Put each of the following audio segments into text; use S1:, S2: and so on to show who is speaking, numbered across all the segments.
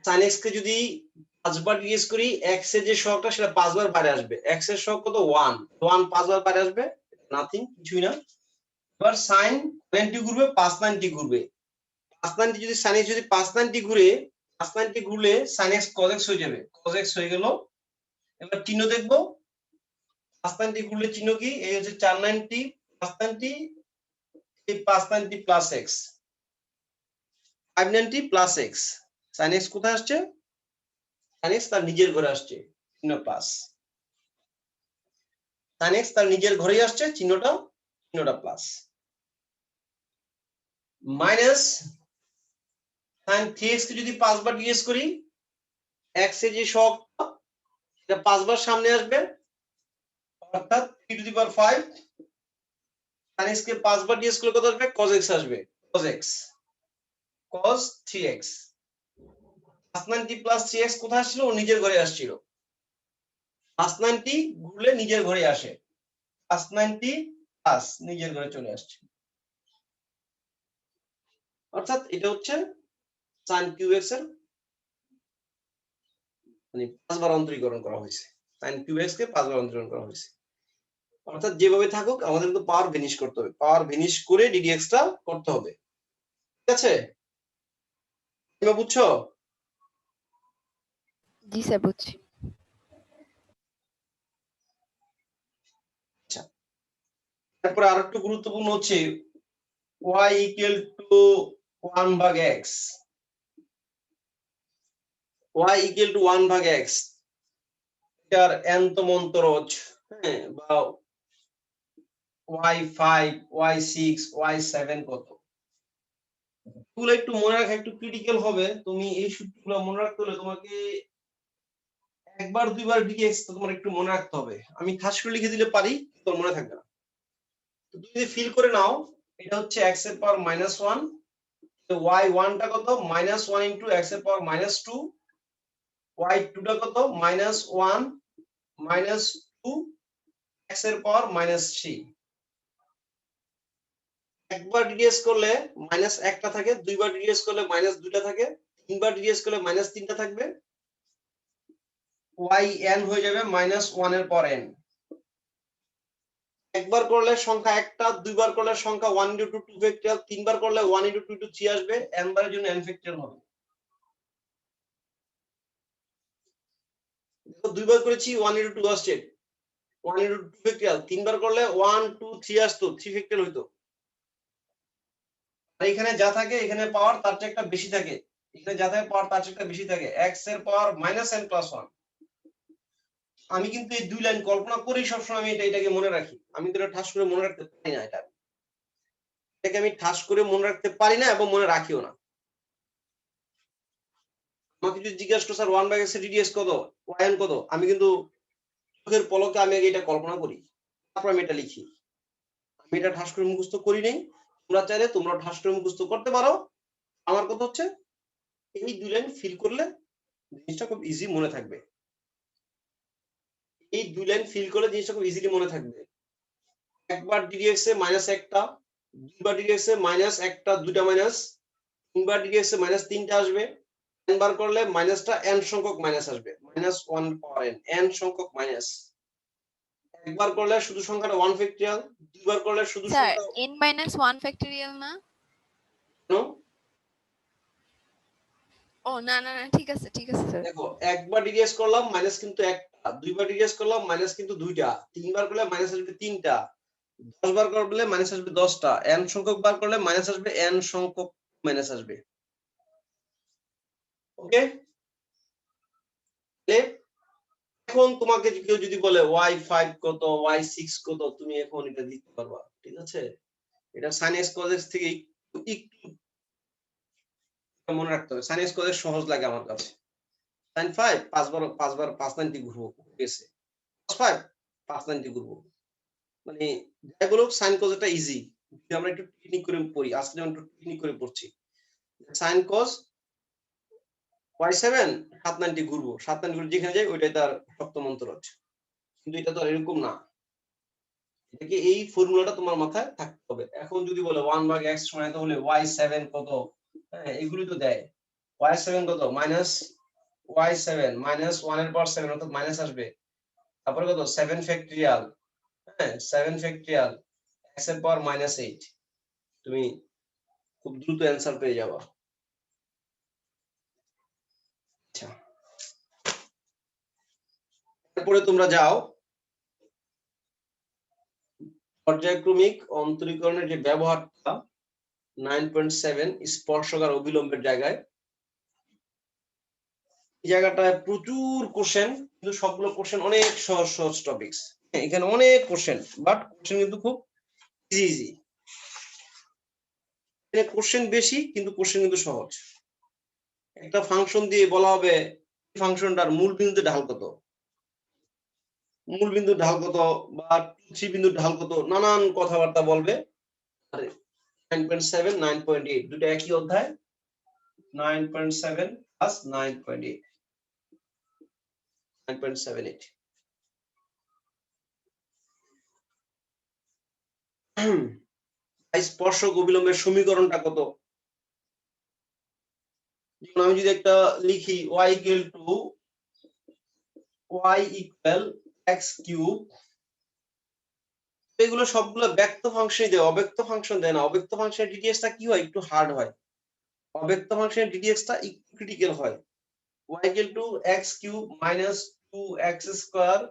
S1: sin x কে যদি 5 বার DS করি x এর যে সহগটা সেটা 5 বার বাইরে আসবে। x এর সহগ কত 1 1 5 বার বাইরে আসবে, নাথিং, কিছুই না। এবার sin 90 ঘুরবে 5 90 ঘুরবে, 5 90 যদি sin x যদি 5 90 ঘুরে 5 90 ঘুরলে sin x cos x হয়ে যাবে, cos x হয়ে গেল। এবার চিহ্ন দেখবো, 5 90 ঘুরলে চিহ্ন কি, এই হচ্ছে 490 5 90, এই 5 90 plus x 590 plus x, sin x কোথায় আসছে, sin x তার নিজের ঘরে আসছে, চিহ্ন প্লাস, sin x তার নিজের ঘরেই আসছে, চিহ্নটা প্লাস, মাইনাস sin 3x কে যদি 5 বার ডিএস করি x এর যে সহগ এটা 5 বার সামনে আসবে, অর্থাৎ 3 to the power 5, sin x K 5 bar DS করলে কত আসবে, cos x আসবে, cos 3x 590 প্লাস 3x কোথায় আসছিল, ও নিজের ঘরে আসছিল, 590 ঘুরলে নিজের ঘরে আসে, 590 প্লাস নিজের ঘরে চলে আসছে, অর্থাৎ এটা হচ্ছে sin cube x এর মানে 5 বার অন্তরীকরণ করা হয়েছে, sin cube x কে 5 বার অন্তরীকরণ করা হয়েছে। অর্থাৎ যেভাবে থাকুক আমাদের কিন্তু পাওয়ার ভ্যানিশ করতে হবে, পাওয়ার ভ্যানিশ করে ddx টা করতে হবে, ঠিক আছে? তোমরা বুঝছো?
S2: জি স্যার বুঝছি।
S1: আচ্ছা, তারপরে আরেকটু গুরুত্বপূর্ণ হচ্ছে y equal to 1 ভাগ x, y equal to 1 ভাগ x এর nতম অন্তরজ, হ্যাঁ, বা y5 y6 y7 কত, এগুলো একটু মনে রাখা একটু ক্রিটিক্যাল হবে। তুমি এই সূত্রগুলো মনে রাখতে হলে তোমাকে একবার দুইবার dx তো তোমার একটু মনে রাখতে হবে, আমি খাস করে লিখে দিলে পারি, তোর মনে থাকবে না। তো তুমি যদি ফিল করে নাও, এটা হচ্ছে x এর পাওয়ার -1, তো y1 টা কত, -1 ইনটু x এর পাওয়ার -2, y2 টা কত, -1 -2 x এর পাওয়ার -3। একবার ডিডিএস করলে -1টা থাকে, দুইবার ডিডিএস করলে -2টা থাকে, তিনবার ডিডিএস করলে -3টা থাকবে, yn হয়ে যাবে -1 এর পর n। একবার করলে সংখ্যা একটা, দুইবার করলে সংখ্যা 1 into 2 2 ফ্যাক্টরিয়াল, তিনবার করলে 1 into 2 into 3 আসবে, n বারের জন্য n ফ্যাক্টরিয়াল হবে। দেখো দুইবার করেছি 1 into 2 আসছে, 1 into 2 ফ্যাক্টরিয়াল, তিনবার করলে 1 2 3 আসতো, 3 ফ্যাক্টরিয়াল হইতো। আর এখানে যা থাকে এখানে পাওয়ার তার চেয়ে একটা বেশি থাকে, এখানে যা থাকে পাওয়ার তার চেয়ে একটা বেশি থাকে, x এর পাওয়ার -n + 1। আমি কিন্তু এই দুই লাইন কল্পনা করেই সবসময় আমি এটাকে মনে রাখি, আমি তো এটা ঠাস করে মনে রাখতে পারি না, এটাকে আমি ঠাস করে মনে রাখতে পারি না এবং মনে রাখিও না। আমাকে যদি জিজ্ঞাসা করো স্যার 1/x এর ddx কত, yn কত, আমি কিন্তু চোখের পলকে আমি আগে এটা কল্পনা করি, তারপর আমি এটা লিখি। আমি এটা ঠাস করে মুখস্থ করি নাই, তোমরা চাইলে তোমরা ঠাস করে মুখস্থ করতে পারো। আমার কথা হচ্ছে এই দুই লাইন ফিল করলে জিনিসটা খুব ইজি মনে থাকবে, এই দুই লাইন ফিল করলে জিনিসটা খুব ইজিলি মনে থাকবে। একবার ddx এ -1টা, দুইবার ddx এ -1টা 2টা মাইনাস, তিনবার ddx এ -3টা আসবে, n বার করলে মাইনাসটা n সংখ্যক মাইনাস আসবে, -1 পাওয়ার n, n সংখ্যক মাইনাস। একবার করলে শুধু সংখ্যাটা 1 ফ্যাক্টরিয়াল, দুইবার করলে শুধু
S2: স্যার
S1: সংখ্যা
S2: n - 1 ফ্যাক্টরিয়াল না?
S1: নো।
S2: ও না না না, ঠিক আছে স্যার।
S1: দেখো একবার ডিডিএস করলাম মাইনাস কিন্তু একটা, দুইবার ডিডিএস করলাম মাইনাস কিন্তু দুইটা, তিনবার করলে মাইনাস আসবে তিনটা, 10 বার করলে মাইনাস আসবে 10টা, n সংখ্যক বার করলে মাইনাস আসবে n সংখ্যক মাইনাস আসবে। ওকে, এখন তোমাকে কেউ যদি বলে y5 কত, y6 কত, তুমি এখন এটা লিখতে পারবা, ঠিক আছে? এটা sin x cos x থেকে একটু মনে রাখতে হবে, sin x cos x সহজ লাগে আমার কাছে। sin 5 5 বার 590 ঘুরবো, গেছে cos 5 590 ঘুরবো, মানে যেগুলো sin cos এটা ইজি, যদি আমরা একটু টেকনিক করে পড়ি, আজকে যেমন একটু টেকনিক করে পড়ছি, sin cos y7 790 ঘুরবো, 790 ঘুরে যেখানে যায় ওইটাই তার সপ্তম অন্তরজ, কিন্তু এটা তো আর এরকম না, এটাকে এই ফর্মুলাটা তোমার মাথায় থাকতে হবে। এখন যদি বলে 1/x সমান তাহলে y7 কত, হ্যাঁ এগুলি তো দেয়, y7 কত মাইনাস y7 মাইনাস 1 এর পাওয়ার 7 অর্থাৎ মাইনাস আসবে। তারপরে কত 7 ফ্যাক্টরিয়াল, হ্যাঁ 7 ফ্যাক্টরিয়াল x এর পাওয়ার -8। তুমি খুব দ্রুত অ্যানসার পেয়ে যাবা। আচ্ছা, তারপরে তোমরা যাও পর্যায়ক্রমিক অন্তরীকরণের যে ব্যবহারটা 9.7 স্পর্শক আর অবিলম্বের জায়গায়। এই জায়গাটায় প্রচুর কোশ্চেন, কিন্তু সবগুলো কোশ্চেন অনেক সহজ সহজ টপিকস। এখানে অনেক কোশ্চেন, বাট কোশ্চেন কিন্তু খুব ইজি ইজি। এখানে কোশ্চেন বেশি কিন্তু কোশ্চেন কিন্তু সহজ। একটা ফাংশন দিয়ে বলা হবে ফাংশনটার মূল বিন্দুতে ঢাল কত, মূল বিন্দুর ঢাল কত, বা 2-3 বিন্দুর ঢাল কত, নানান কথাবার্তা বলবে। আর 9.7 9.8 দুটো একই অধ্যায়। 9.7 প্লাস 9.8 9.78। স্পর্শক অবিলম্বের সমীকরণটা কত? যেমন আমি যদি একটা লিখি y equal x কিউব, এগুলো সবগুলো ব্যক্ত ফাংশনই দেয়, অব্যক্ত ফাংশন দেয় না। অব্যক্ত ফাংশনের ডিটিএক্সটা কি হয়, একটু হার্ড হয়। অব্যক্ত ফাংশনের ডিটিএক্সটা একটু ক্রিটিক্যাল হয়। y equal to x cube minus 2x square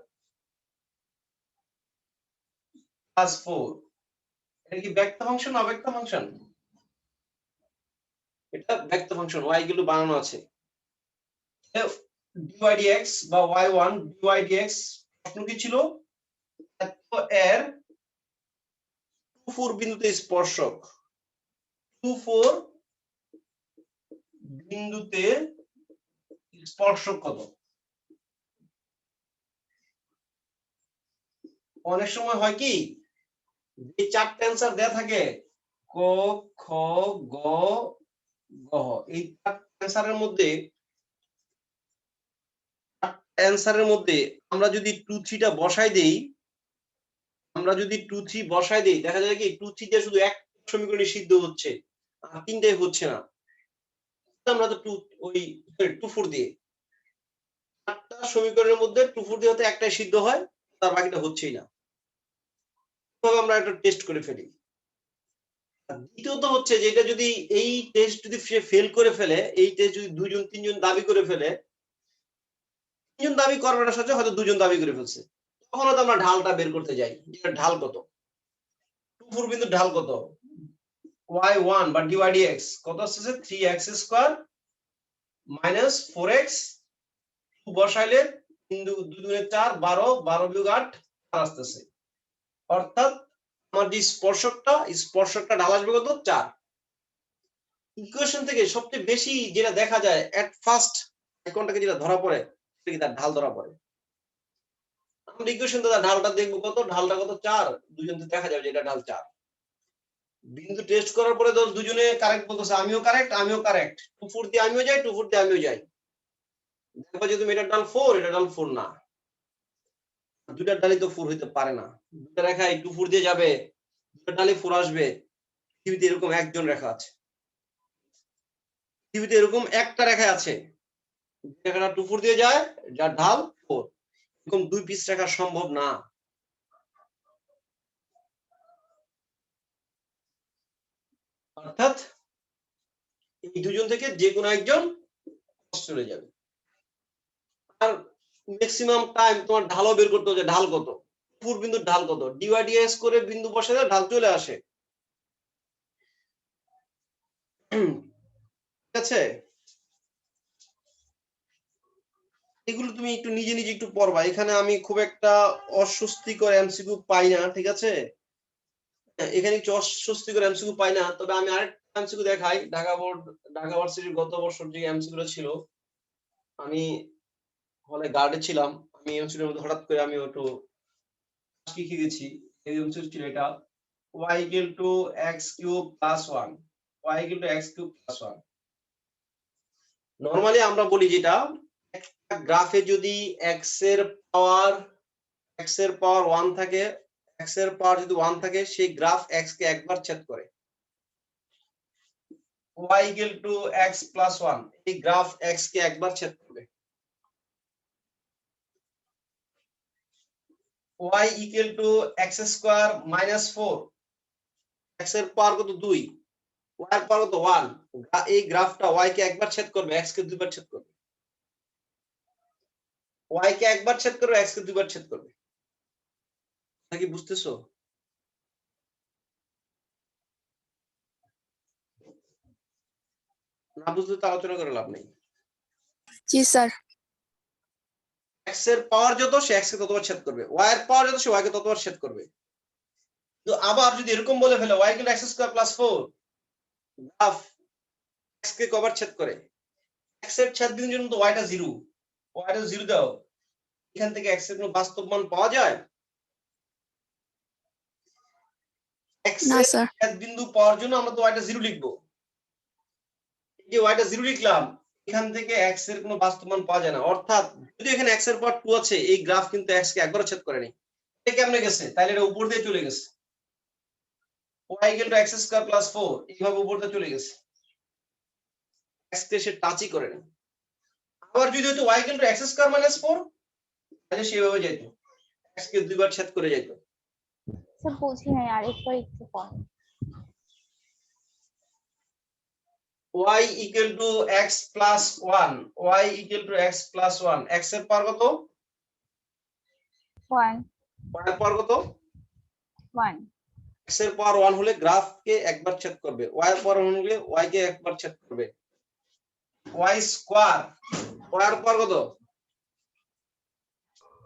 S1: plus 4, এটা কি ব্যক্ত ফাংশন না অব্যক্ত ফাংশন? এটা ব্যক্ত ফাংশন। y equal to বানানো আছে dy dx বা y1 dy dx। প্রশ্ন কি ছিল, এত এর 2-4 বিন্দুতে স্পর্শক, 2-4 বিন্দুতে স্পর্শক কত? অনেক সময় হয় কি, এই চারটে অ্যানসার দেয়া থাকে ক খ গ ঘ, এই চারটে অ্যানসারের মধ্যে আমরা যদি 2-3 টা বসাই দেই, দেখা যায় কি 2-3 দিয়ে শুধু এক সমীকরণে সিদ্ধ হচ্ছে আর 3টাই হচ্ছে না। আমরা তো 2-4 দিয়ে 4টা সমীকরণের মধ্যে 2-4 দিয়ে হতে একটাই সিদ্ধ হয়, তার বাকিটা হচ্ছেই না। তবে আমরা একটা টেস্ট করে ফেলি। দ্বিতীয়ত হচ্ছে যে এটা যদি এই টেস্ট যদি সে ফেল করে ফেলে, এই টেস্ট যদি 2-3 জন দাবি করে ফেলে, 3জন দাবি করার সাথে হয়তো 2জন দাবি করে ফেলছে, তখন হয়তো আমরা ঢালটা বের করতে যাই। এটা ঢাল কত, 2-4 বিন্দুর ঢাল কত, y1 বা dy dx কত আসছে 3x স্কয়ার মাইনাস 4x, বসাইলে বিন্দু 2 দুগুণে 4 12 12 বিয়োগ 8 4 আসতেছে। অর্থাৎ আমার যে স্পর্শকটা ঢাল আসবে কত 4। ইকুয়েশন থেকে সবচেয়ে বেশি যেটা দেখা যায় এট ফার্স্ট কোনটাকে যেটা ধরা পড়ে সেটা কি তার ঢাল ধরা পড়ে। আমরা ইকুয়েশন থেকে ঢালটা দেখবো কত, ঢালটা কত 4, দুজন তো দেখা যাবে যে এটা ঢাল 4। বিন্দু টেস্ট করার পরে দুজনে কারেক্ট বলতেছে, আমিও কারেক্ট 2-4 দিয়ে আমিও যাই 2-4 দিয়ে আমিও যাই। দেখো যে তুমি এটা ঢাল 4 এটা ঢাল 4 না, দুইটার ঢালই তো 4 হইতে পারে না। দুটো রেখায় 2-4 দিয়ে যাবে, দুটো ঢালই 4 আসবে। পৃথিবীতে এরকম একজন রেখা আছে, পৃথিবীতে এরকম একটা রেখা আছে রেখাটা 2-4 দিয়ে যায়, যার ঢাল 4। এরকম 2 পিস রেখা সম্ভব না। অর্থাৎ এই দুজন থেকে যে কোনো একজন চলে যাবে। আর ম্যাক্সিমাম টাইম তোমার ঢালও বের করতে হচ্ছে, ঢাল কত, 4 বিন্দুর ঢাল কত, ডিওয়াই ডিএক্স করে বিন্দু বসালে ঢাল চলে আসে। ঠিক আছে, এগুলো তুমি একটু নিজে নিজে একটু পড়বা। এখানে আমি খুব একটা অস্বস্তিকর এমসিকিউ পাই না, ঠিক আছে, এখানে একটু অস্বস্তিকর এমসিকিউ পাই না। তবে আমি আরেকটা এমসিকিউ দেখাই, ঢাকা ভার্সিটির গত বছর যে এমসিকিউটা ছিল, আমি হলে গার্ডে ছিলাম, আমি এমসিকিউর মধ্যে হঠাৎ করে আমি একটু শিখে গেছি। এই এমসিকিউ ছিল এটা, y equal to x cube plus 1, y equal to x cube plus 1। Normally আমরা বলি যেটা, একটা গ্রাফে যদি x এর পাওয়ার 1 থাকে, x এর পাওয়ার যদি 1 থাকে, সেই গ্রাফ x কে একবার ছেদ করে। y equal to x plus 1 এই গ্রাফ x কে একবার ছেদ করবে y equal to x square minus 4 x এর পাওয়ার কত 2 y এর পাওয়ার কত 1 এই গ্রাফটা y কে একবার ছেদ করবে x কে দুইবার ছেদ করবে y কে একবার ছেদ করবে x কে দুইবার ছেদ করবে নাকি বুঝতেছো না বুঝলে তো আলোচনা করে লাভ নেই
S3: জি স্যার
S1: x এর পাওয়ার যত সে x কে ততবার ছেদ করবে y এর পাওয়ার যত সে y কে ততবার ছেদ করবে তো আবার যদি এরকম বলে ফেলে y equal to x square plus 4 graph x কে কবার ছেদ করে x এর ছেদ বিন্দুর জন্য তো y টা 0 y টা 0 দাও এখান থেকে x এর কোনো বাস্তব মান পাওয়া যায় x
S3: না
S1: এর
S3: স্যার
S1: ছেদ বিন্দু পাওয়ার জন্য আমরা তো y টা 0 লিখবো এই যে y টা 0 লিখলাম এখান থেকে x এর কোনো বাস্তব মান পাওয়া যায় না অর্থাৎ যদি এখানে x এর পাওয়ার 2 আছে এই গ্রাফ কিন্তু x কে একবারও ছেদ করেনি এটা কেমনে গেছে তাহলে এটা উপর দিয়ে চলে গেছে y equal to x square plus 4 এইভাবে উপর দিয়ে চলে গেছে x কে সে টাচই করেনি আবার যদি হতো y equal to x square minus 4 তাহলে সেভাবে যেত x কে দুইবার ছেদ করে যেত
S4: স্যার বুঝি নাই আরেকবার একটু পড়েন
S1: y equal to x plus 1 y equal to x plus 1 x এর পাওয়ার কত
S4: 1
S1: y এর পাওয়ার কত
S4: 1
S1: x এর পাওয়ার 1 হলে গ্রাফ কে একবার ছেদ করবে y এর পাওয়ার 1 হলে y কে একবার ছেদ করবে y স্কয়ার y এর পাওয়ার কত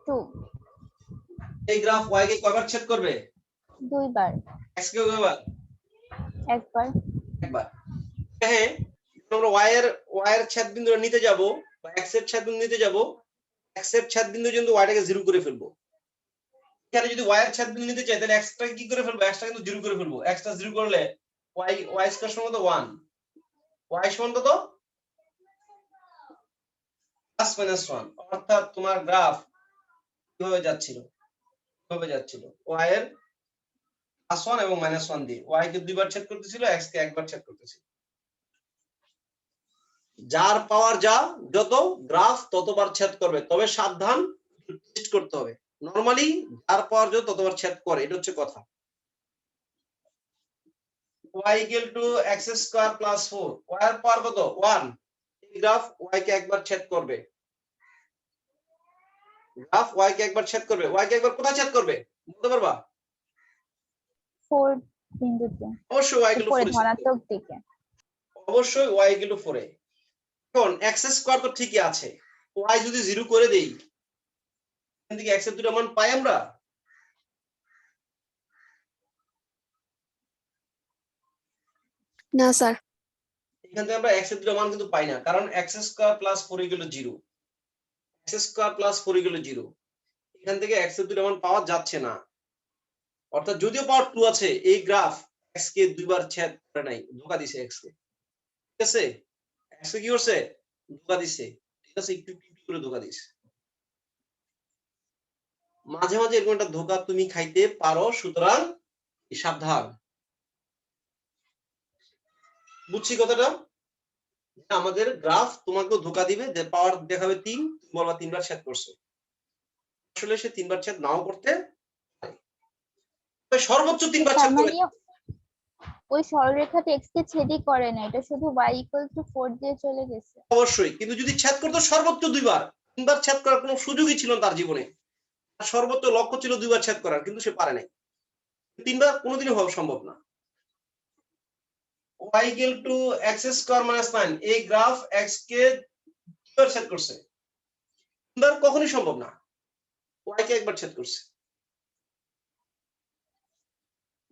S4: 2
S1: এই গ্রাফ y কে কয়বার ছেদ করবে
S4: দুইবার
S1: x কে কয়বার
S4: একবার
S1: একবার হ্যাঁ আমরা y এর ছেদ বিন্দুটা নিতে যাব বা x এর ছেদ বিন্দু নিতে যাব x এর ছেদ বিন্দু কিন্তু y টাকে 0 করে ফেলবো এখানে যদি y এর ছেদ বিন্দু নিতে চাই তাহলে x টাকে কি করে ফেলবো x টা কিন্তু 0 করে ফেলবো x টা 0 করলে y স্কয়ার সমান কত 1 y সমান কত প্লাস মাইনাস 1 অর্থাৎ তোমার গ্রাফ কিভাবে যাচ্ছিল y এর প্লাস 1 এবং মাইনাস 1 দিয়ে y কে দুইবার ছেদ করতেছিল x কে একবার ছেদ করতেছিল যার পাওয়ার যা যত গ্রাফ ততবার ছেদ করবে তবে সাবধান টেস্ট করতে হবে নরমালি যার পাওয়ার যত ততবার ছেদ করে এটা হচ্ছে কথা y equal to x square plus 4 y এর পাওয়ার কত 1 এই গ্রাফ y কে একবার ছেদ করবে গ্রাফ y কে একবার ছেদ করবে y কে একবার কোথায় ছেদ করবে বলতে পারবা
S4: 4 বিন্দুতে
S1: অবশ্যই y equal to 4
S4: উপরে ধনাত্মক দিকে
S1: অবশ্যই y equal to 4 এ এখন x স্কয়ার তো ঠিকই আছে y যদি 0 করে দেই এখান থেকে x এর দুটো মান পাই আমরা
S3: না স্যার
S1: এখান থেকে আমরা x এর দুটো মান কিন্তু পাই না কারণ x square plus 4 equal to 0 x square plus 4 equal to 0 এখান থেকে x এর দুটো মান পাওয়া যাচ্ছে না অর্থাৎ যদিও পাওয়ার 2 আছে এই গ্রাফ x কে দুইবার ছেদ করে নাই ধোঁকা দিছে x কে ঠিক আছে x কে কি করছে ধোঁকা দিছে ঠিক আছে একটু একটু করে ধোঁকা দিছে মাঝে মাঝে এরকম একটা ধোঁকা তুমি খাইতে পারো সুতরাং সাবধান বুঝছি কথাটা আমাদের গ্রাফ তোমাকে ধোঁকা দিবে যে পাওয়ার দেখাবে 3 তুমি বলবা 3 বার ছেদ করছে আসলে সে 3 বার ছেদ নাও করতে পারে তবে সর্বোচ্চ 3 বার ছেদ করে
S4: ওই সরলরেখাতে x কে ছেদই করে না এটা শুধু y 4 দিয়ে চলে গেছে
S1: অবশ্যই কিন্তু যদি ছেদ করতো সর্বোচ্চ 2 বার 3 বার ছেদ করার কোনো সুযোগই ছিল না তার জীবনে তার সর্বোচ্চ লক্ষ্য ছিল 2 বার ছেদ করার কিন্তু সে পারে নাই 3 বার কোনোদিনই হওয়া সম্ভব না y equal to x square minus 9 এই গ্রাফ x কে 2 বার ছেদ করছে 3 বার কখনোই সম্ভব না y কে একবার ছেদ করছে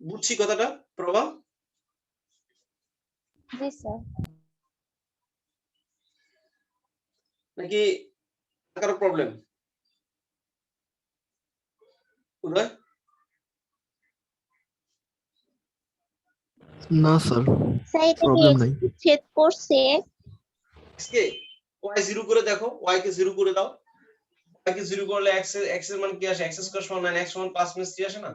S1: বুঝছি কথাটা প্রভা
S4: জি স্যার
S1: নাকি কারো প্রবলেম উদয়
S5: না স্যার
S6: স্যার এটা কি
S5: প্রবলেম নাই
S6: ছেদ করছে
S1: x কে y 0 করে দেখো y কে 0 করে দাও y কে 0 করলে x এর মান কি আসে x স্কয়ার সমান 9 x সমান 5 - 3 আসে না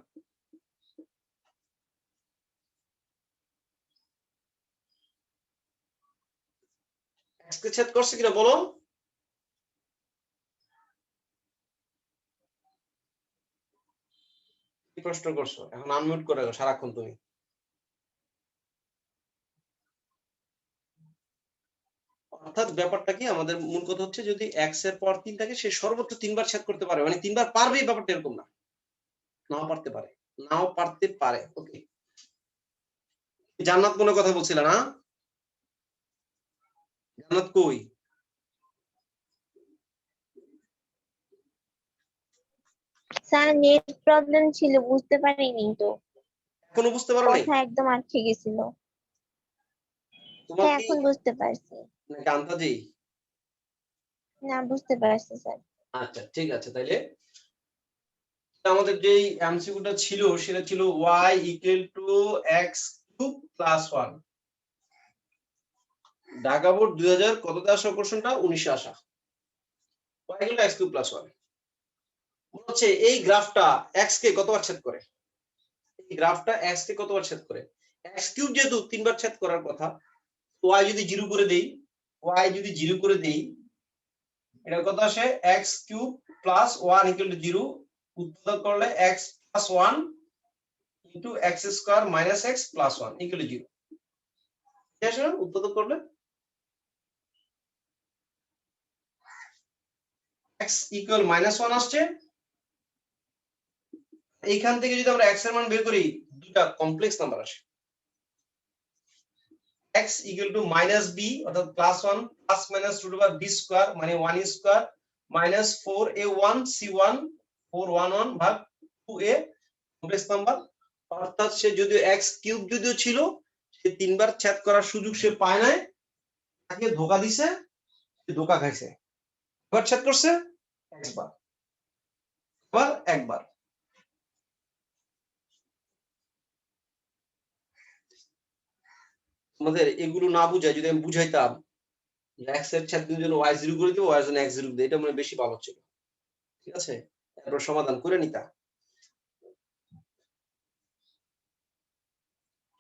S1: x কে ছেদ করছে কিনা বলো? কি প্রশ্ন করছো? এখন আনমিউট করে রাখো সারাক্ষণ তুমি। অর্থাৎ ব্যাপারটা কি, আমাদের মূল কথা হচ্ছে যদি x এর পর 3 থাকে সে সর্বোচ্চ 3 বার ছেদ করতে পারে, মানে 3 বার পারবে, এই ব্যাপারটা এরকম না, নাও পারতে পারে, নাও পারতে পারে। ওকে, জান্নাত মনে কথা বলছিল না? জান্নাত কই?
S4: স্যার নেট প্রবলেম ছিল, বুঝতে পারিনি তো,
S1: এখনো বুঝতে পারো নাই?
S4: কথা একদম আটকে গেছিল।
S1: তোমার
S4: হ্যাঁ
S1: কি
S4: এখন বুঝতে পারছি।
S1: নাকি আন্তাজি?
S4: না বুঝতে পারছি স্যার।
S1: আচ্ছা ঠিক আছে, তাইলে আমাদের যেই এমসিকিউটা ছিল সেটা ছিল y = x³ + 1। ঢাকা বোর্ড 2000 কততে আসা কোশ্চেনটা? 1900 আসা। y = x³ + 1 হচ্ছে এই গ্রাফটা x কে কতবার ছেদ করে? এই গ্রাফটা x কে কতবার ছেদ করে? x³ যেহেতু 3 বার ছেদ করার কথা, y যদি 0 করে দেই, y যদি 0 করে দেই, এটা কত আসে? x³ + 1 = 0, উৎপাদক করলে x + 1 * x² - x + 1 = 0। ঠিক আছে, উৎপাদক করলে x = -1 আসছে। এইখান থেকে যদি আমরা x এর মান বের করি, দুটো কমপ্লেক্স নাম্বার আসে। x = -b অর্থাৎ +1 ± √b² মানে 1² -4a1c1 411 ভাগ 2a কমপ্লেক্স নাম্বার। অর্থাৎ সে যদি x³ যদিও ছিল, সে 3 বার ছেদ করার সুযোগ সে পায় নাই, তাকে ধোঁকা দিছে, সে ধোঁকা খাইছে। এবার ছেদ করছে x বার, আবার একবার। আমাদের এগুলো না বুঝায় যদি আমি বুঝাইতাম x এর ছেদের জন্য y 0 করে দিব, y এর জন্য x 0 করে দিই, এটা মনে হয় বেশি ভালো ছিল। ঠিক আছে, তারপর সমাধান করে নিতা।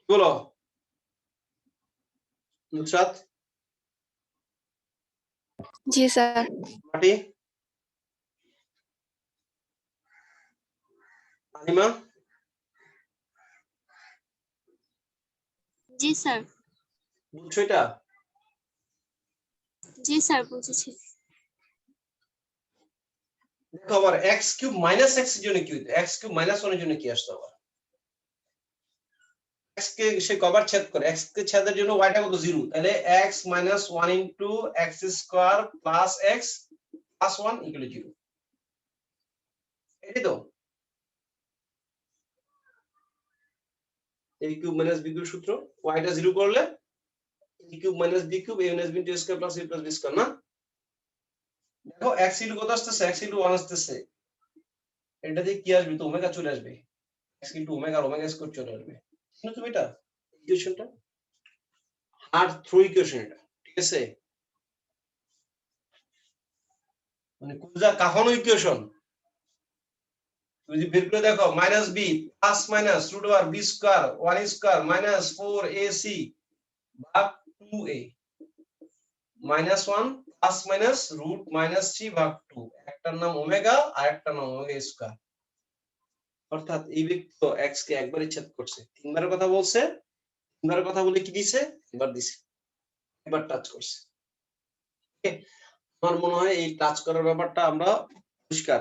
S1: বলো নুসরাত,
S3: জি স্যার।
S1: মাটি, আনিমা,
S5: জি স্যার।
S1: বুঝছো এটা?
S5: জি স্যার বুঝেছি।
S1: দেখো আবার x³ - x এর জন্য কি হইতো? x³ - 1 এর জন্য কি আসতো? আবার x কে সে কবার ছেদ করে? x কে ছেদের জন্য y টা কত? 0, তাহলে x - 1 * x² + x + 1 = 0। এটাই তো a³ - b³ সূত্র। y টা 0 করলে a³ - b³ a - b * a² + a + b² না? দেখো x * কত আসতেছে? x * 1 আসতেছে। এটা দিয়ে কি আসবে? তো ওমেগা চলে আসবে। x * ওমেগা আর ওমেগা স্কয়ার চলে আসবে। শুনো তুমি এটা ইকুয়েশনটা, আর থ্রো ইকুয়েশন এটা। ঠিক আছে, মানে কুজা কাফানো ইকুয়েশন। তুমি যদি বের করে দেখো -b + √b² 1² - 4ac ভাগ 2a -1 ± √-3 ভাগ 2, একটার নাম ওমেগা আর একটার নাম ওমেগা স্কয়ার। অর্থাৎ এই ব্যক্তি তো x কে একবারই ছেদ করছে, তিনবারের কথা বলছে, তিনবারের কথা বলে কি দিছে? এবার দিছে, এবার টাচ করছে। আমার মনে হয় এই টাচ করার ব্যাপারটা আমরা পরিষ্কার।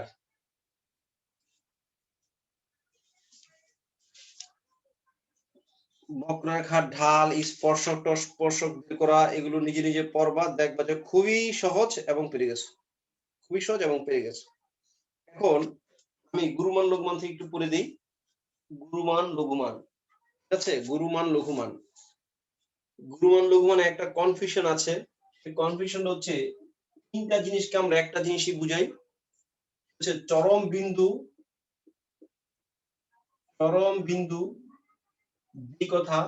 S1: বক্ররেখা, ঢাল, স্পর্শক টস্পর্শক বের করা, এগুলো নিজে নিজে পড়বা, দেখবা যে খুবই সহজ এবং পেরে গেছো, খুবই সহজ এবং পেরে গেছো। এখন আমি গুরুমান লঘুমান থেকে একটু পড়ে দিই। গুরুমান লঘুমান, ঠিক আছে, গুরুমান লঘুমান। গুরুমান লঘুমানে একটা কনফিউশন আছে, সেই কনফিউশনটা হচ্ছে তিনটা জিনিসকে আমরা একটা জিনিসই বুঝাই, হচ্ছে চরম বিন্দু, চরম বিন্দু দুই কথা,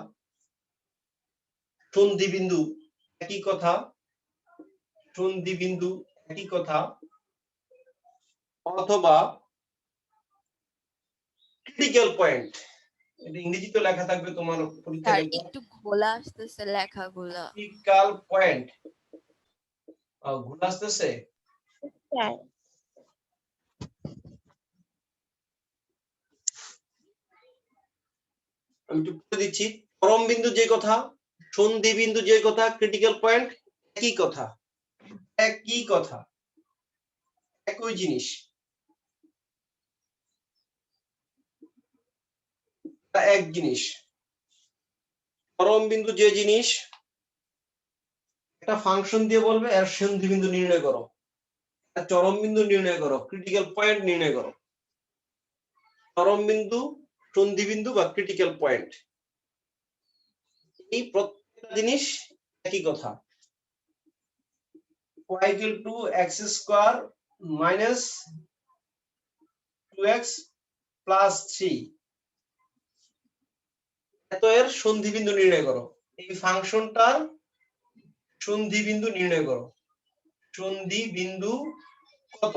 S1: সন্ধি বিন্দু একই কথা, সন্ধি বিন্দু একই কথা, অথবা ক্রিটিক্যাল পয়েন্ট। এটা ইংরেজিতে লেখা থাকবে তোমার পরীক্ষায়
S2: স্যার
S1: দেখো,
S2: একটু ঘোলা আসতেছে লেখাগুলা।
S1: Critical point. ঘুরে আসতেছে।
S4: স্যার
S1: আমি একটু বলে দিচ্ছি, চরম বিন্দু যে কথা, সন্ধি বিন্দু যে কথা, ক্রিটিক্যাল পয়েন্ট একই কথা, একই কথা, একই জিনিস, এক জিনিস। চরম বিন্দু যে জিনিস, একটা ফাংশন দিয়ে বলবে এর সন্ধি বিন্দু নির্ণয় করো, একটা চরম বিন্দু নির্ণয় করো, ক্রিটিক্যাল পয়েন্ট নির্ণয় করো। চরম বিন্দু, সন্ধি বিন্দু বা ক্রিটিক্যাল পয়েন্ট, এই প্রত্যেকটা জিনিস একই কথা। y equal to x square minus 2x plus 3, এত এর সন্ধি বিন্দু নির্ণয় করো। এই ফাংশনটার সন্ধি বিন্দু নির্ণয় করো। সন্ধি বিন্দু কত?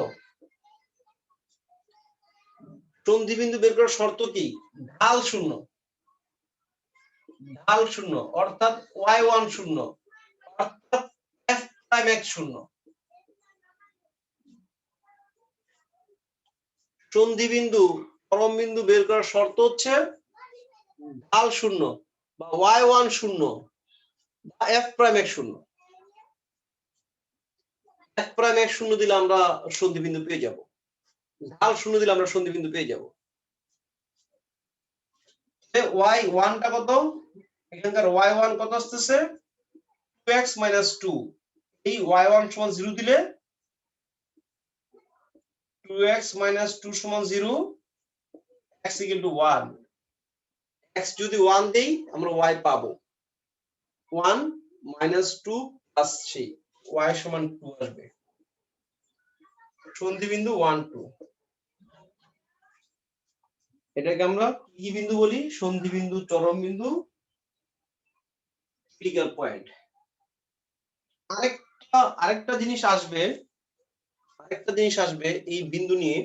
S1: সন্ধি বিন্দু বের করার শর্ত কি? ঢাল শূন্য, ঢাল শূন্য অর্থাৎ y1 শূন্য, অর্থাৎ f প্রাইম x শূন্য। সন্ধি বিন্দু, চরম বিন্দু বের করার শর্ত হচ্ছে ঢাল শূন্য বা y1 শূন্য বা f প্রাইম x শূন্য। f প্রাইম x শূন্য দিলে আমরা সন্ধি বিন্দু পেয়ে যাব, ঢাল শূন্য দিলে আমরা সন্ধি বিন্দু পেয়ে যাব। y1 টা কত? এখানকার y1 কত আসতেছে? 2x 2। এই y1 সমান 0 দিলে 2x 2 সমান 0, x equal to 1। x যদি 1 দেই আমরা y পাবো 1 2 plus 3, y সমান 2 আসবে। সন্ধি বিন্দু 1 2, এটাকে আমরা কি বিন্দু বলি? সন্ধি বিন্দু, চরম বিন্দু, ক্রিটিক্যাল পয়েন্ট। আরেকটা জিনিস আসবে, এই বিন্দু নিয়ে,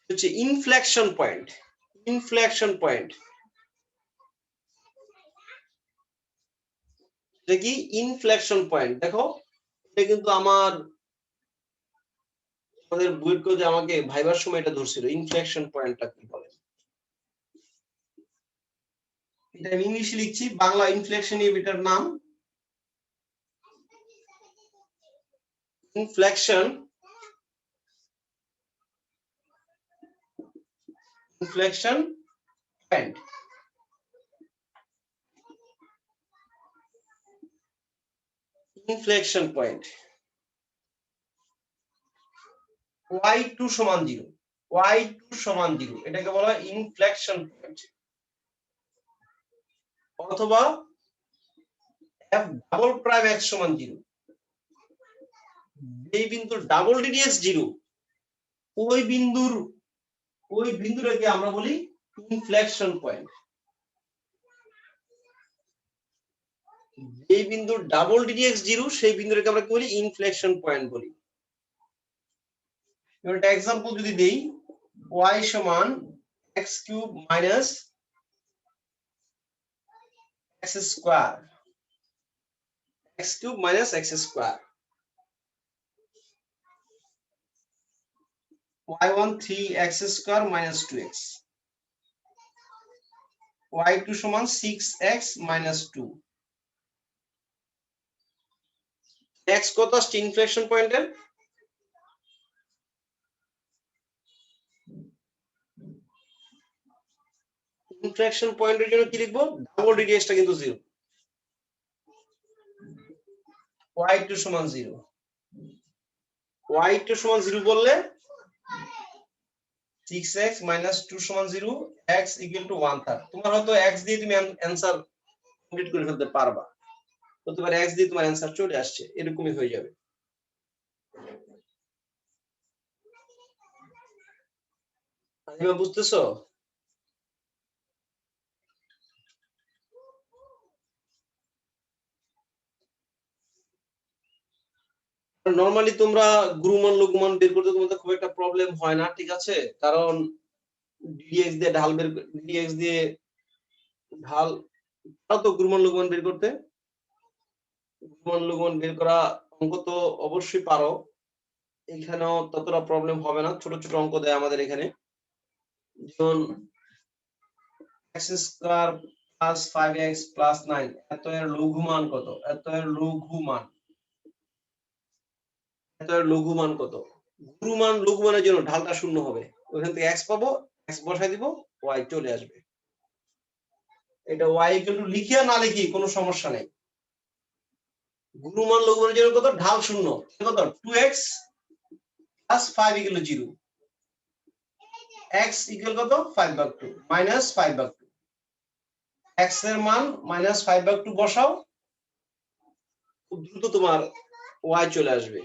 S1: হচ্ছে ইনফ্লেকশন পয়েন্ট। ইনফ্লেকশন পয়েন্ট এটা কি? ইনফ্লেকশন পয়েন্ট দেখো, এটা কিন্তু আমাদের বইয়ের যে আমাকে ভাইবার সময় এটা ধরছিল, ইনফ্লেকশন পয়েন্টটা কি বলে। এটা আমি ইংলিশে লিখছি, বাংলা ইনফ্লেকশন এটার নাম। Inflection point. Inflection point y2 সমান 0, y2 সমান 0, এটাকে বলা হয় ইনফ্লেকশন পয়েন্ট। অথবা f ডাবল প্রাইম x সমান 0, এই বিন্দুর ডাবল ডিডি x 0, ওই বিন্দুটাকে আমরা বলি ইনফ্লেকশন পয়েন্ট। এই বিন্দুর ডাবল ডিডি x 0, সেই বিন্দুটাকে আমরা কি বলি? ইনফ্লেকশন পয়েন্ট বলি। এবার একটা एग्जांपल যদি দেই, y সমান x cube minus x square, x cube minus x square, y1 3x square minus 2x, y2 সমান 6x মাইনাস 2। x কত আসছে ইনফ্লেকশন পয়েন্টের? ইনফ্লেকশন পয়েন্টের জন্য কি লিখবো? ডাবল ডিডিএসটা কিন্তু 0, y2 সমান 0। y2 সমান 0 বললে 6x 2 সমান 0, x equal to 1/3। তোমার হয়তো x দিয়ে তুমি অ্যানসার কমপ্লিট করে ফেলতে পারবা, হতে পারে x দিয়ে তোমার অ্যানসার চলে আসছে, এরকমই হয়ে যাবে। তোমরা বুঝতেছো? নরমালি তোমরা গুণমান লঘুমান বের করতে তোমাদের খুব একটা প্রবলেম হয় না, ঠিক আছে? কারণ ডিএক্স দিয়ে ঢাল বের, ডিএক্স দিয়ে ঢাল তো গুণমান লঘুমান বের করতে, গুণমান লঘুমান বের করা অঙ্ক তো অবশ্যই পারো, এখানেও ততটা প্রবলেম হবে না, ছোট ছোট অঙ্ক দেয় আমাদের এখানে। যেমন x square plus 5x plus 9, এত এর লঘু মান কত, এত এর লঘু মান, এত এর লঘু মান কত। গুরু মান লঘু মানের জন্য ঢালটা শূন্য হবে, ওখান থেকে x পাবো, x বসাই দিব, y চলে আসবে। এটা y ইকুয়াল টু লিখিয়া না লিখি কোনো সমস্যা নেই। গুরু মান লঘু মানের জন্য কত, ঢাল শূন্য, কত 2x plus 5 equal to 0, x equal কত 5/2 মাইনাস 5/2, x এর মান মাইনাস 5/2 বসাও, খুব দ্রুত তোমার y চলে আসবে।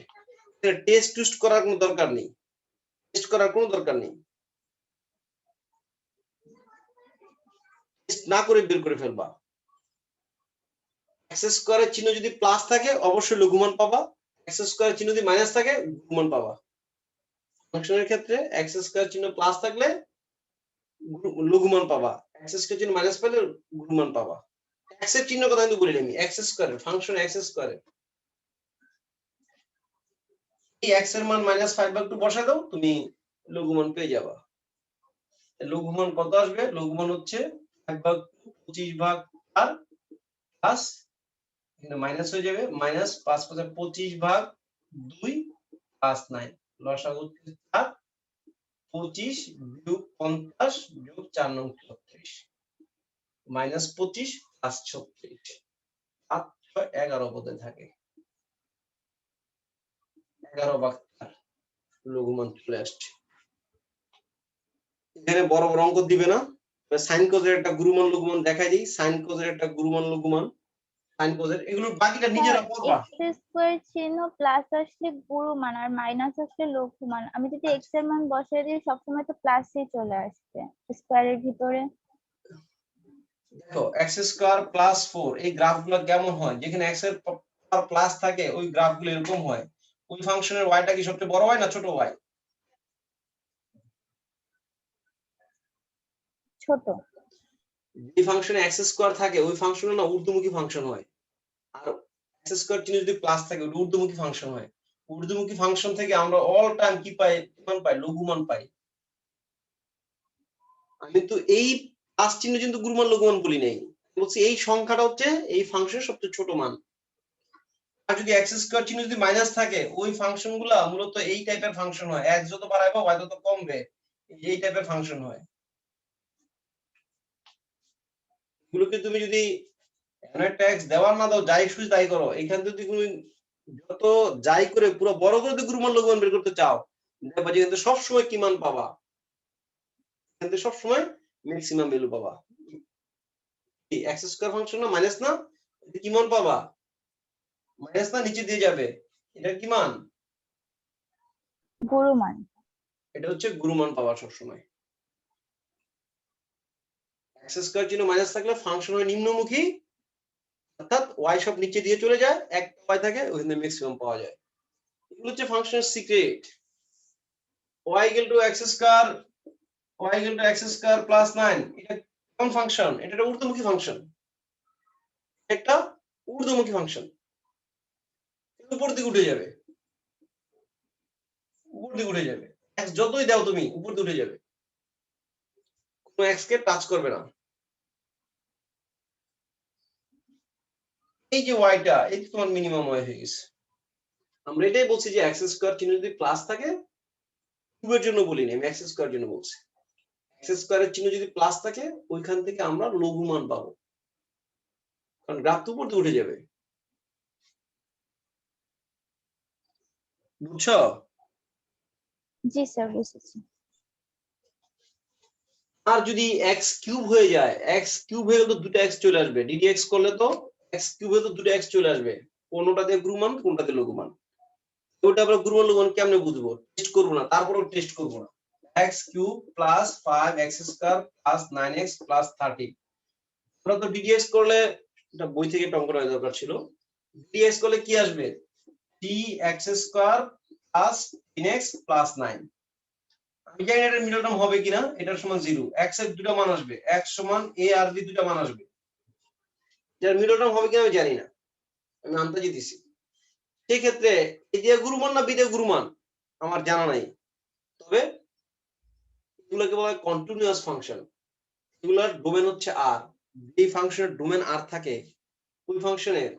S1: টেস্ট করার কোনো দরকার নেই, টেস্ট করার কোনো দরকার নেই, টেস্ট না করে বের করে ফেলবা। x স্কয়ারের চিহ্ন যদি প্লাস থাকে অবশ্যই লঘুমান পাবা, x স্কয়ারের চিহ্ন যদি মাইনাস থাকে লঘুমান পাবা। ফাংশনের ক্ষেত্রে x স্কয়ার চিহ্ন প্লাস থাকলে লঘুমান পাবা, x স্কয়ার চিহ্ন মাইনাস পেলে গুণমান পাবা। x এর চিহ্ন কথা কিন্তু বলি আমি, x square function x square, এই x এর মান মাইনাস 5/2 বসাই দাও, তুমি লঘুমান পেয়ে যাবা। লঘুমান কত আসবে, লঘুমান হচ্ছে 5/2 25/4 প্লাস এখানে মাইনাস হয়ে যাবে, মাইনাস 5 5 25/2 প্লাস 9, লসাগু হচ্ছে 4, 25 বিয়োগ 50 যোগ 4 নং 36, মাইনাস 25 প্লাস 36, 7 6 11 পদে থাকে, 11/4 লঘুমান চলে আসছে। এখানে বড় বড় অঙ্ক দিবে না, সাইন কোজের একটা গুরুমান লঘুমান দেখাই দিই, সাইন কোজের একটা গুরুমান লঘুমান, সাইন কোজের এগুলো বাকিটা নিজেরা পড়বা।
S4: x স্কয়ার চিহ্ন প্লাস আসলে গুরু মান আর মাইনাস আসলে লঘু মান, আমি যদি x এর মান বসাই দিই সবসময় তো প্লাসই চলে আসবে স্কয়ারের ভিতরে।
S1: দেখো x স্কয়ার প্লাস 4 এই গ্রাফগুলো কেমন হয়, যেখানে x এর পাওয়ার প্লাস থাকে ওই গ্রাফগুলো এরকম হয়। ওই ফাংশনের y টা কি সবচেয়ে বড় হয় না ছোট হয়?
S4: ছোট।
S1: যে ফাংশনে x স্কয়ার থাকে ওই ফাংশনে না ঊর্ধ্বমুখী ফাংশন হয়, আর x স্কয়ার চিহ্ন যদি প্লাস থাকে ওটা ঊর্ধ্বমুখী ফাংশন হয়। ঊর্ধ্বমুখী ফাংশন থেকে আমরা অল টাইম কি পাই, মান পাই, লঘুমান পাই। আমি তো এই প্লাস চিহ্ন কিন্তু গুরুমান লঘুমান বলি নাই, বলছি এই সংখ্যাটা হচ্ছে এই ফাংশনের সবচেয়ে ছোট মান। আর যদি x স্কয়ার চিহ্ন যদি মাইনাস থাকে ওই ফাংশনগুলা মূলত এই টাইপের ফাংশন হয়, x যত বাড়াইবো y তত কমবে, এই টাইপের ফাংশন হয়। এগুলোকে তুমি যদি ট্যাক্স দেওয়ার না দাও, যাই খুশি তাই করো, এখান থেকে তুমি যত যাই করে পুরো বড় করে যদি গুরুমান লঘুমান বের করতে চাও, দেখবা যে কিন্তু সব সময় কি মান পাবা, এখান থেকে সব সময় ম্যাক্সিমাম ভ্যালু পাবা। কি x স্কয়ার ফাংশন না মাইনাস না, এটা কি মান পাবা, মাইনাস না নিচে দিয়ে যাবে, এটা কি মান,
S4: গুরু মান।
S1: এটা হচ্ছে গুরুমান পাওয়া সব সময়। x স্কয়ার চিহ্ন মাইনাস থাকলে ফাংশন হয় নিম্নমুখী, অর্থাৎ y সব নিচে দিয়ে চলে যায়, এক y থাকে ওখানে ম্যাক্সিমাম পাওয়া যায়। এগুলো হচ্ছে ফাংশনের secret. y x square, y x square plus 9, এটা কোন ফাংশন, এটা একটা ঊর্ধ্বমুখী ফাংশন, একটা ঊর্ধ্বমুখী ফাংশন, উপর দিকে উঠে যাবে, উপর দিকে উঠে যাবে, x যতই দাও তুমি উপর দিকে উঠে যাবে, কোনো x কে টাচ করবে না। এই যে y টা, এই তোমার মিনিমাম y হয়ে গেছে। আমরা এটাই বলছি যে x স্কয়ার চিহ্ন যদি প্লাস থাকে, কিউবের জন্য বলিনি, আমি x স্কয়ার জন্য বলছি, x স্কয়ারের চিহ্ন যদি প্লাস থাকে ওইখান থেকে আমরা লঘু মান পাবো, কারণ গ্রাফ তো উপর দিকে উঠে যাবে। বুঝছো?
S4: জি স্যার বুঝেছি।
S1: আর যদি x কিউব হয়ে যায়, x কিউব হয়ে গেলে তো দুটো x চলে আসবে, ddx করলে তো x কিউব হয়ে তো দুটো x চলে আসবে, কোনটাতে গুরুমান কোনটাতে লঘুমান। ওটা আমরা গুরুমান লঘুমান কেমনে বুঝবো, টেস্ট করবো না, তারপরেও টেস্ট করবো না। x cube plus 5x square plus 9x plus 30, আমরা তো ddx করলে, এটা বই থেকে একটা অঙ্ক করা দরকার ছিল, ddx করলে কি আসবে, 3x square plus 3x plus 9। আমি জানি এটার মিডল টার্ম হবে কিনা, এটার সমান 0, x এর দুটো মান আসবে, x সমান a আর b দুটো মান আসবে, এটার মিডল টার্ম হবে কিনা আমি জানি না, আমি আন্দাজে দিছি। সেই ক্ষেত্রে এ দিয়ে গুরুমান না বি দিয়ে গুরুমান আমার জানা নাই, তবে এগুলোকে বলা হয় কন্টিনিউয়াস ফাংশন। এগুলোর ডোমেন হচ্ছে আর, এই ফাংশনের ডোমেন আর থাকে, ওই ফাংশনের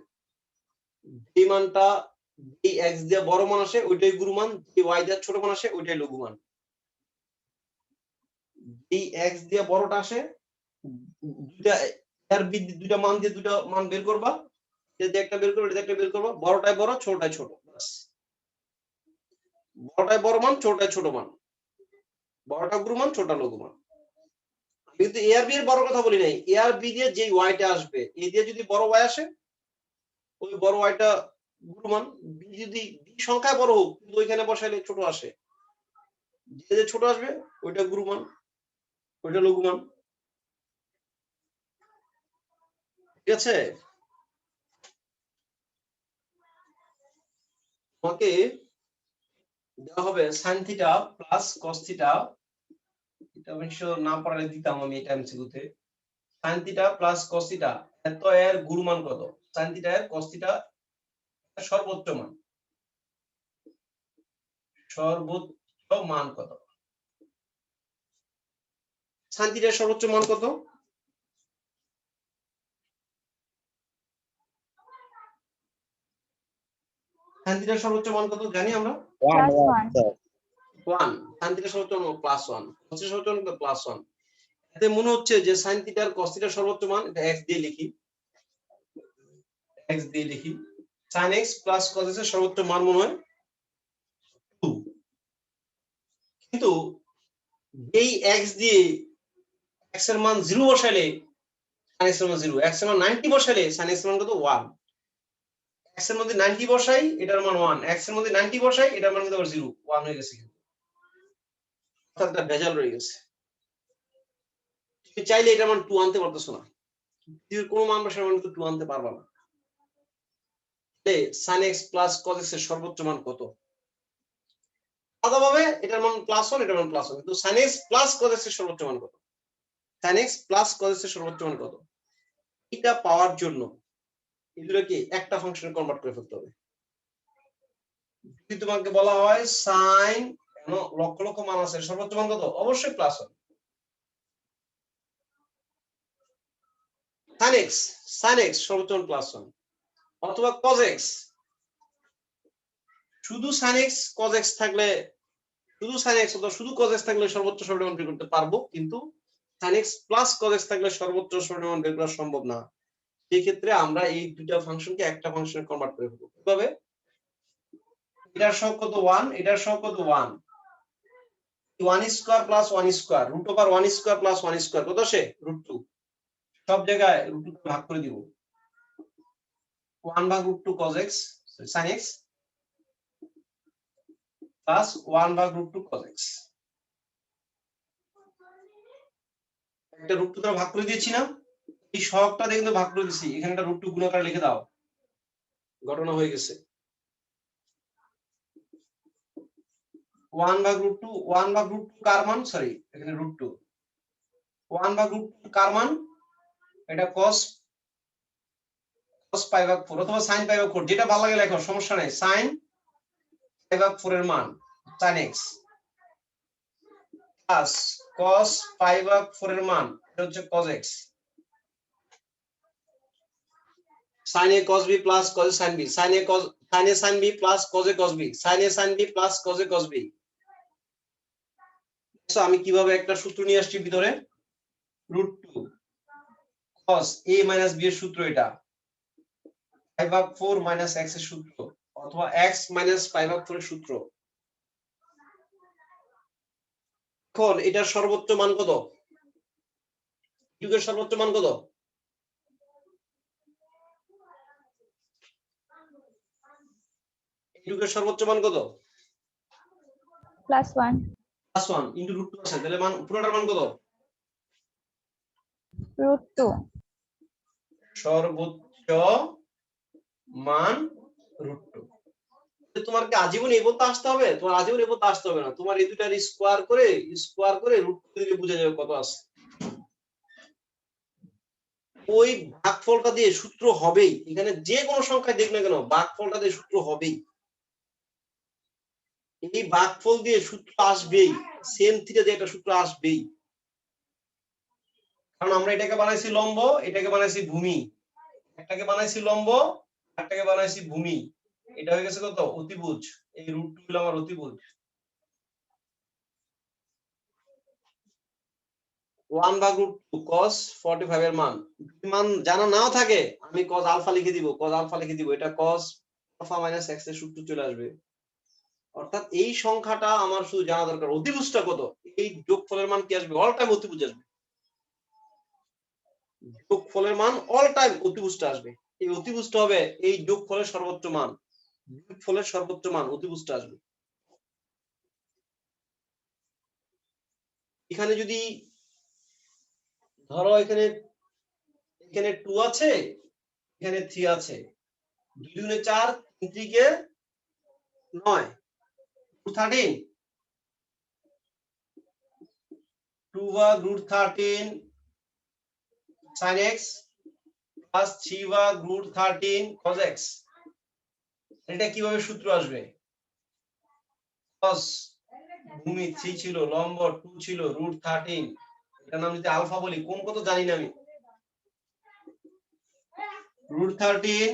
S1: যে মানটা এই এক্স দিয়ে বড় মান আসে ওইটাই গুরুমান, যে ওয়াই দিয়ে ছোট মান আসে ওইটাই লঘুমান। এই এক্স দিয়ে বড়টা আসে, দুইটা আর বি দুইটা মান দিয়ে দুইটা মান বের করবা, যদি একটা বের করবে এটা একটা বের করবা, বড়টাই বড় ছোটটাই ছোট, বাস। বড়টাই বড় মান ছোটটাই ছোট মান, বড়টা গুরুমান ছোটটা লঘুমান। আমি কিন্তু এ আর বি এর বড় কথা বলি নাই, এ আর বি দিয়ে যে ওয়াইটা আসবে এ দিয়ে যদি বড় ওয়াই আসে ওই বড় ওয়াইটা গুরুমান, বি যদি বি সংখ্যায় বড় হোক কিন্তু ওইখানে বসাইলে ছোট আসে, যে ছোট আসবে ওইটা গুরুমান ওইটা লঘুমান, ঠিক আছে? তোমাকে দেওয়া হবে sine theta plus cos theta, এটা অবশ্য না পারলে দিতাম আমি এটা এমসিকিউতে। Sine theta plus cos theta এত এর গুরুমান কত? সাইন থিটা এর কস থিটা সর্বোচ্চ মান, সর্বোচ্চ মান কত? সাইন থিটার সর্বোচ্চ মান কত? সাইন থিটার সর্বোচ্চ মান কত জানি আমরা?
S4: +1
S1: 1। সাইন থিটার সর্বোচ্চ মান +1, কস থিটার সর্বোচ্চ মান +1। এতে মনে হচ্ছে যে সাইন থিটার কস থিটার সর্বোচ্চ মান, এটা x দিয়ে লিখি, x দিয়ে লিখি, sin x plus cos x এর সর্বোচ্চ মান মনে হয় 2। কিন্তু এই x দিয়ে x এর মান 0 বসাইলে sin x এর মান 0, x এর মান 90 বসাইলে sin x এর মান কত? 1। x এর মধ্যে 90 বসাই এটার মান 1, x এর মধ্যে 90 বসাই এটার মান কিন্তু আবার 0, 1 হয়ে গেছে, কিন্তু একটা ভেজাল রয়ে গেছে। তুমি চাইলে এটার মান 2 আনতে পারতেছো না, তুমি কোন মান বসানোর মান কিন্তু 2 আনতে পারবা না। sin x plus cos x এর সর্বোচ্চ মান কত? আলাদাভাবে এটার মান +1 এটার মান +1, কিন্তু sin x plus cos x এর সর্বোচ্চ মান কত? sin x plus cos x এর সর্বোচ্চ মান কত? এটা পাওয়ার জন্য এগুলোকে একটা ফাংশনে কনভার্ট করে ফেলতে হবে। যদি তোমাকে বলা হয় sin লক্ষ লক্ষ মান আছে, সর্বোচ্চ মান কত? অবশ্যই +1। sin x সর্বোচ্চ মান +1, অথবা cos x, শুধু sin x cos x থাকলে, শুধু sin x অথবা শুধু cos x থাকলে সর্বোচ্চ সরল মান বের করতে পারবো, কিন্তু sin x plus cos x থাকলে সর্বোচ্চ সরল মান বের করা সম্ভব না। সেই ক্ষেত্রে আমরা এই দুটো ফাংশনকে একটা ফাংশনে কনভার্ট করে ফেলবো। কিভাবে? এটার সহগ কত? 1, এটার সহগ কত? 1। 1 square plus 1 square, root over 1 square plus 1 square কত আসে? √2। সব জায়গায় √2 ভাগ করে দিব। 1 ভাগ √2 cos x sin x plus 1 ভাগ √2 cos x। একটা √2 দ্বারা ভাগ করে দিয়েছি না, এই সহগটা দিয়ে কিন্তু ভাগ করে দিয়েছি, এখানে একটা √2 গুণ আকারে লিখে দাও, ঘটনা হয়ে গেছে। 1 ভাগ √2, 1 ভাগ √2 কার মান? সরি, এখানে √2। 1 ভাগ √2 কার মান? এটা cos পাই ভাগ 4 অথবা sin পাই ভাগ 4, যেটা ভালো লাগে লেখো, সমস্যা নাই। sin পাই ভাগ 4 এর মান sin x প্লাস cos পাই ভাগ 4 এর মান এটা হচ্ছে cos x, sin a cos b plus cos a sin b, sin a sin b plus cos a cos b, sin a sin b plus cos a cos b। So আমি কিভাবে একটা সূত্র নিয়ে আসছি ভিতরে, √2 cos a minus b এর সূত্র, এটা পাই ভাগ 4 মাইনাস x এর সূত্র, অথবা x মাইনাস পাই ভাগ 4 এর সূত্র। এখন এটার সর্বোচ্চ মান কত? এর সর্বোচ্চ মান কত? এর সর্বোচ্চ মান কত?
S4: +1
S1: +1 ইনটু √2 আছে, তাহলে মান পুরোটার মান কত?
S4: √2
S1: সর্বোচ্চ মান √2। তোমার কি আজীবন এই পর্যন্ত আসতে হবে? তোমার আজীবন এই পর্যন্ত আসতে হবে না, তোমার এই দুটার স্কয়ার করে √2 দিলে বোঝা যাবে কত আছে। ওই ভাগফলটা দিয়ে সূত্র হবেই, এখানে যে কোনো সংখ্যায় দেখ না কেন ভাগফলটা দিয়ে সূত্র হবেই, এই ভাগফল দিয়ে সূত্র আসবেই, সেম থিটা দিয়ে একটা সূত্র আসবেই, কারণ আমরা এটাকে বানাইছি লম্ব, এটাকে বানাইছি ভূমি, একটাকে বানাইছি লম্ব, একটাকে বানাইছি ভূমি, এটা হয়ে গেছে কত অতিভুজ, এই রুট টু হলো আমার অতিভুজ। 1 ভাগ রুট 2 cos 45 এর মান, মান জানা নাও থাকে আমি cos আলফা লিখে দিব, cos আলফা লিখে দিব, এটা cos আলফা মাইনাস x এর সূত্র চলে আসবে। অর্থাৎ এই সংখ্যাটা আমার শুধু জানা দরকার অতিভুজটা কত, এই যোগফলের মান কি আসবে, অল টাইম অতিভুজ আসবে, যোগফলের মান অল টাইম অতিভুজটা আসবে, এই অতিভুজটা হবে এই যোগফলের সর্বোচ্চ মান, যোগফলের সর্বোচ্চ মান অতিভুজটা আসবে। এখানে যদি ধরো এখানে 2 আছে, এখানে 3 আছে, 2 দুগুণে 4, 3 3 9, 13, 2 ভাগ রুট 13 sin x প্লাস 3 ভাগ রুট 13 cos x, এটা কিভাবে সূত্র আসবে, cos ভূমি 3 ছিল, লম্ব 2 ছিল, রুট 13, এটার নাম যদি আলফা বলি, কোন কত জানি না আমি, root 13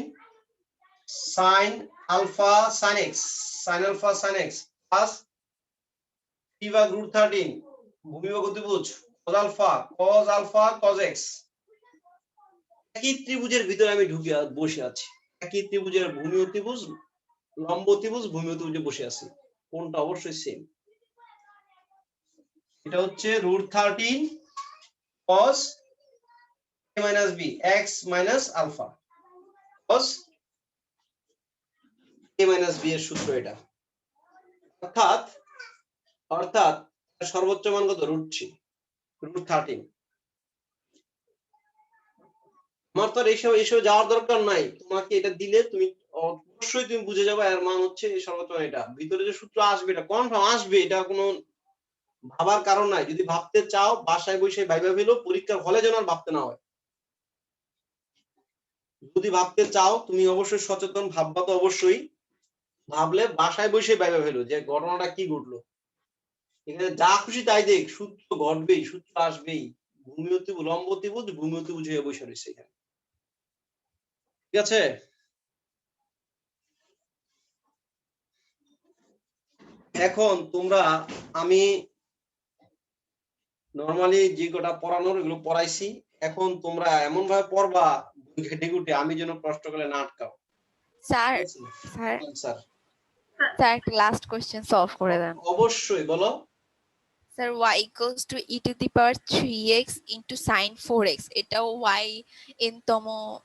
S1: sin alpha sin x, sin alpha sin x plus 3 ভাগ রুট 13 ভূমি ভাগ অতিভুজ cos alpha cos x, একই ত্রিভুজের ভিতরে আমি ঢুকে বসে আছি, একই ত্রিভুজের ভূমি অতিভুজ, লম্ব অতিভুজ, ভূমি অতিভুজে বসে আছি, কোনটা অবশ্যই সেম, এটা হচ্ছে root 13 cos a minus b x minus alpha cos a minus b এর সূত্র এটা, অর্থাৎ সর্বোচ্চ মান কত রুট 13। আমার তো এইসব যাওয়ার দরকার নাই, তোমাকে এটা দিলে তুমি অবশ্যই তুমি বুঝে যাবে এর মান হচ্ছে এই সর্বোচ্চ মান, এটা ভিতরে যে সূত্র আসবে এটা কনফার্ম আসবে, এটা কোনো ভাবার কারণ নাই, যদি ভাবতে চাও বাসায় বসে ভাইবা ফেলো, পরীক্ষার হলে যেন আর ভাবতে না হয়, যদি ভাবতে চাও তুমি অবশ্যই সচেতন, ভাববা তো অবশ্যই, ভাবলে বাসায় বসে ভাইবা ফেলো যে ঘটনাটা কি ঘটলো, এখানে যা খুশি তাই দেখ, সূত্র ঘটবেই, সূত্র আসবেই, ভূমি অতিভুজ লম্ব অতিভুজ ভূমি অতিভুজ হয়ে বসে রয়েছে এখানে, ঠিক আছে। এখন তোমরা আমি নরমালি যে কটা পড়ানোর এগুলো পড়াইছি, এখন তোমরা এমন ভাবে পড়বা ঘেটে ঘুটে আমি যেন প্রশ্ন করলে না আটকাও,
S2: স্যার
S1: স্যার
S2: স্যার একটা লাস্ট কোশ্চেন সলভ করে দেন।
S1: অবশ্যই বলো।
S2: Sir y equals to e to the power 3x into sin 4x, এটাও y n তম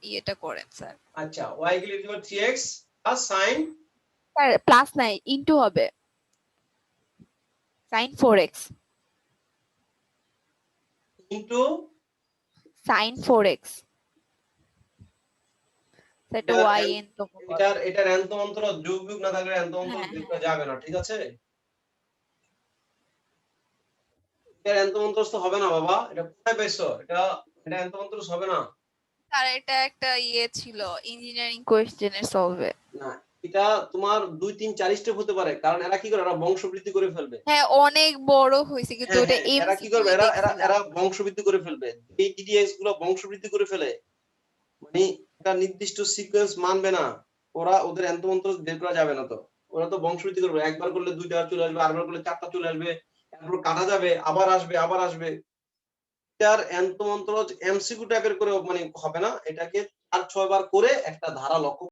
S2: ইয়েটা করেন স্যার।
S1: আচ্ছা y equal to 3x plus sin,
S2: sir plus নাই ইনটু হবে sin 4x
S1: into
S2: sin 4x, সেটা y n তম
S1: এটার এন্তম অন্তর যোগ বিয়োগ না থাকলে এন্তম অন্তর বের করা যাবে না, ঠিক আছে, এটার এন্তম অন্তরস্থ হবে না বাবা, এটা কোথায় পেয়েছো, এটা এন্তম অন্তরস্থ হবে না,
S2: স্যার এটা একটা ইয়ে ছিল ইঞ্জিনিয়ারিং কোশ্চেনের সলভে,
S1: না এটা তোমার 2 3 4 স্টেপ হতে পারে, কারণ এরা কি করে, এরা বংশবৃদ্ধি করে ফেলবে,
S2: হ্যাঁ অনেক বড় হয়েছে কিন্তু ওটা
S1: এরা কি করবে, এরা বংশবৃদ্ধি করে ফেলবে, এই ডিডিএস গুলো বংশবৃদ্ধি করে ফেলে, মানে একটা নির্দিষ্ট সিকোয়েন্স মানবে না, ওদের এন্তম অন্তর বের করা যাবে না, তো ওরা তো বংশবৃদ্ধি করবে, একবার করলে 2টা চলে আসবে, আরেকবার করলে 4টা চলে আসবে, তারপর কাটা যাবে, আবার আসবে, এটার এন্তম অন্তর এমসিকিউ টাইপের করে মানে হবে না, এটাকে 4 6 বার করে একটা ধারা লক্ষ্য